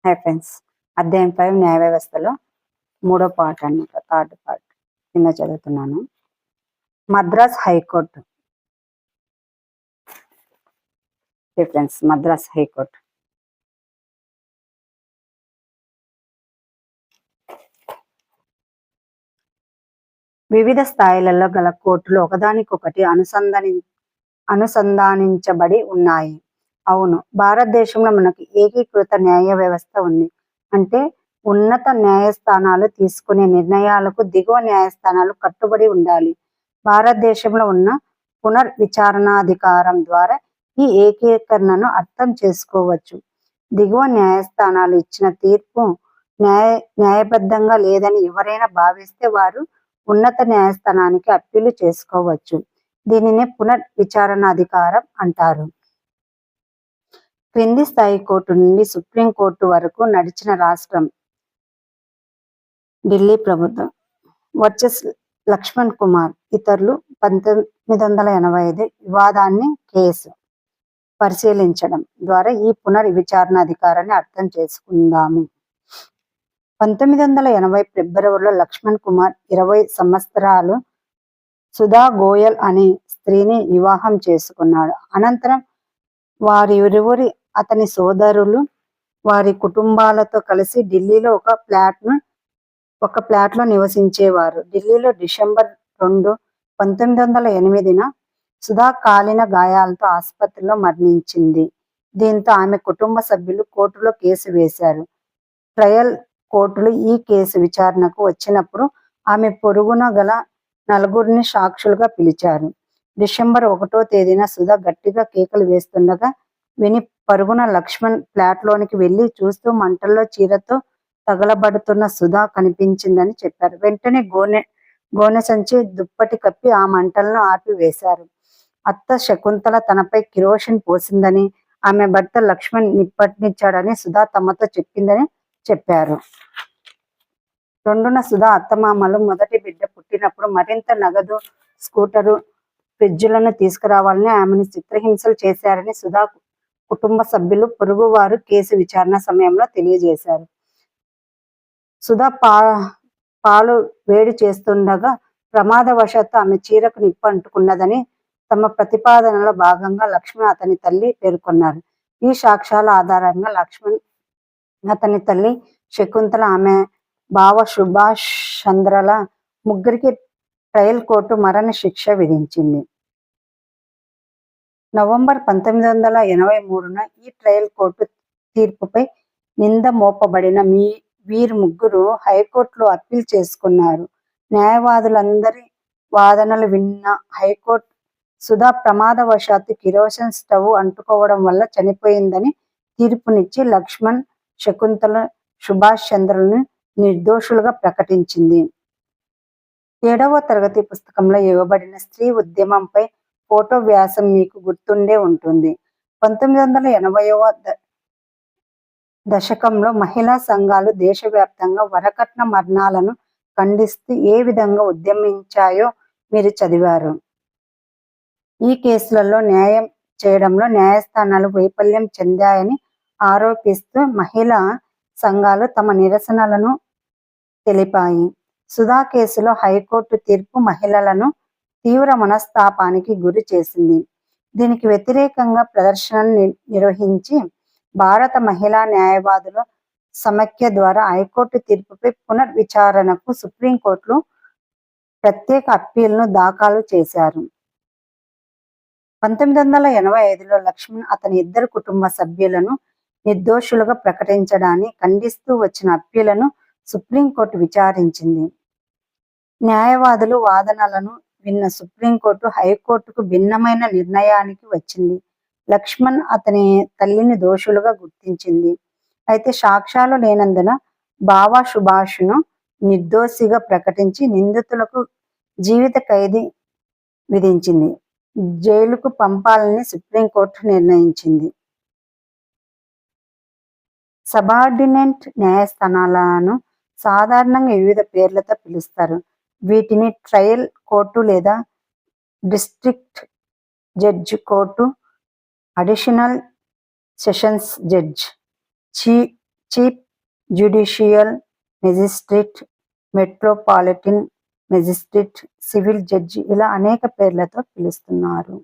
Hi friends, అధ్యాయం 5 న్యాయ వ్యవస్థలో మూడో పార్ట్ అన్నమాట. థర్డ్ పార్ట్ కింద చదువుతున్నాను. Madras high court. Friends, Madras high court వివిధ స్థాయిలలో గల కోర్టులు ఒకదానికొకటి అనుసంధానించబడి ఉన్నాయి. అవును, భారతదేశంలో మనకు ఏకీకృత న్యాయ వ్యవస్థ ఉంది. అంటే ఉన్నత న్యాయస్థానాలు తీసుకునే నిర్ణయాలకు దిగువ న్యాయస్థానాలు కట్టుబడి ఉండాలి. భారతదేశంలో ఉన్న పునర్విచారణాధికారం ద్వారా ఈ ఏకీకరణను అర్థం చేసుకోవచ్చు. దిగువ న్యాయస్థానాలు ఇచ్చిన తీర్పు న్యాయబద్ధంగా లేదని ఎవరైనా భావిస్తే వారు ఉన్నత న్యాయస్థానానికి అప్పీలు చేసుకోవచ్చు. దీనినే పునర్విచారణాధికారం అంటారు. క్రింది స్థాయి కోర్టు నుండి సుప్రీంకోర్టు వరకు నడిచిన రాష్ట్రం ఢిల్లీ ప్రభుత్వం. వర్సెస్ లక్ష్మణ్ కుమార్ ఇతరులు 1985 వివాదాన్ని కేసు పరిశీలించడం ద్వారా ఈ పునర్విచారణాధికారాన్ని అర్థం చేసుకుందాము. 1980 ఫిబ్రవరిలో లక్ష్మణ్ కుమార్ 20 సంవత్సరాలు సుధా గోయల్ అనే స్త్రీని వివాహం చేసుకున్నాడు. అనంతరం వారిరువురి అతని సోదరులు వారి కుటుంబాలతో కలిసి ఢిల్లీలో ఒక ఫ్లాట్లో నివసించేవారు. ఢిల్లీలో డిసెంబర్ 2, 1908న సుధా కాలిన గాయాలతో ఆసుపత్రిలో మరణించింది. దీంతో ఆమె కుటుంబ సభ్యులు కోర్టులో కేసు వేశారు. ట్రయల్ కోర్టులు ఈ కేసు విచారణకు వచ్చినప్పుడు ఆమె పొరుగున గల నలుగురిని సాక్షులుగా పిలిచారు. డిసెంబర్ 1వ తేదీన సుధా గట్టిగా కేకలు వేస్తుండగా విని పరుగున లక్ష్మణ్ ఫ్లాట్లోనికి వెళ్లి చూస్తూ మంటల్లో చీరతో తగలబడుతున్న సుధా కనిపించిందని చెప్పారు. వెంటనే గోనె సంచి దుప్పటి కప్పి ఆ మంటలను ఆపివేశారు. అత్త శకుంతల తనపై కిరోసిన్ పోసిందని, ఆమె భర్త లక్ష్మణ్ నిప్పట్టించాడని సుధా తమతో చెప్పిందని చెప్పారు. 2న సుధా అత్తమామలు మొదటి బిడ్డ పుట్టినప్పుడు మరింత నగదు, స్కూటరు, ఫ్రిడ్జులను తీసుకురావాలని ఆమెను చిత్రహింసలు చేశారని సుధా కుటుంబ సభ్యులు, పొరుగువారు కేసు విచారణ సమయంలో తెలియజేశారు. సుధా పాలు వేడి చేస్తుండగా ప్రమాదవశాత్తు ఆమె చీరకు నిప్పు అంటుకున్నదని తమ ప్రతిపాదనలో భాగంగా లక్ష్మణ్ అతని తల్లి పేర్కొన్నారు. ఈ సాక్ష్యాల ఆధారంగా లక్ష్మణ్, అతని తల్లి శకుంతల, ఆమె బావ సుభాష్ చంద్రల ముగ్గురికి ట్రయల్ కోర్టు మరణ శిక్ష విధించింది. నవంబర్ 1983న ఈ ట్రయల్ కోర్టు తీర్పుపై నింద మోపబడిన వీరు ముగ్గురు హైకోర్టులో అప్పీల్ చేసుకున్నారు. న్యాయవాదులందరి వాదనలు విన్న హైకోర్టు సుధా ప్రమాదవశాత్తు కిరోసిన్ స్టవ్ అంటుకోవడం వల్ల చనిపోయిందని తీర్పునిచ్చి లక్ష్మణ్, శకుంతల, సుభాష్ చంద్రలను నిర్దోషులుగా ప్రకటించింది. 7వ తరగతి పుస్తకంలో ఇవ్వబడిన స్త్రీ ఉద్యమంపై ఫోటో వ్యాసం మీకు గుర్తుండే ఉంటుంది. 1980వ దశకంలో మహిళా సంఘాలు దేశవ్యాప్తంగా వరకట్న మరణాలను ఖండిస్తూ ఏ విధంగా ఉద్యమించాయో మీరు చదివారు. ఈ కేసులలో న్యాయం చేయడంలో న్యాయస్థానాలు వైఫల్యం చెందాయని ఆరోపిస్తూ మహిళా సంఘాలు తమ నిరసనలను తెలిపాయి. సుధా కేసులో హైకోర్టు తీర్పు మహిళలను తీవ్ర మనస్తాపానికి గురి చేసింది. దీనికి వ్యతిరేకంగా ప్రదర్శనలు నిర్వహించి భారత మహిళా న్యాయవాదుల సమైక్య ద్వారా హైకోర్టు తీర్పుపై పునర్విచారణకు సుప్రీంకోర్టులో ప్రత్యేక అప్పీలును దాఖలు చేశారు. 1985లో లక్ష్మణ్, అతని ఇద్దరు కుటుంబ సభ్యులను నిర్దోషులుగా ప్రకటించడాన్ని ఖండిస్తూ వచ్చిన అప్పీలను సుప్రీంకోర్టు విచారించింది. న్యాయవాదులు వాదనలను విన్న సుప్రీంకోర్టు హైకోర్టుకు భిన్నమైన నిర్ణయానికి వచ్చింది. లక్ష్మణ్, అతని తల్లిని దోషులుగా గుర్తించింది. అయితే సాక్ష్యాలు లేనందున బావ సుభాష్ను నిర్దోషిగా ప్రకటించి నిందితులకు జీవిత ఖైదు విధించింది. జైలుకు పంపాలని సుప్రీంకోర్టు నిర్ణయించింది. సబార్డినేట్ న్యాయస్థానాలను సాధారణంగా వివిధ పేర్లతో పిలుస్తారు. వీటిని ట్రయల్ కోర్టు లేదా district judge court, additional sessions judge, chief judicial magistrate, metropolitan magistrate, civil judge ఇలా అనేక పేర్లతో పిలుస్తున్నారు.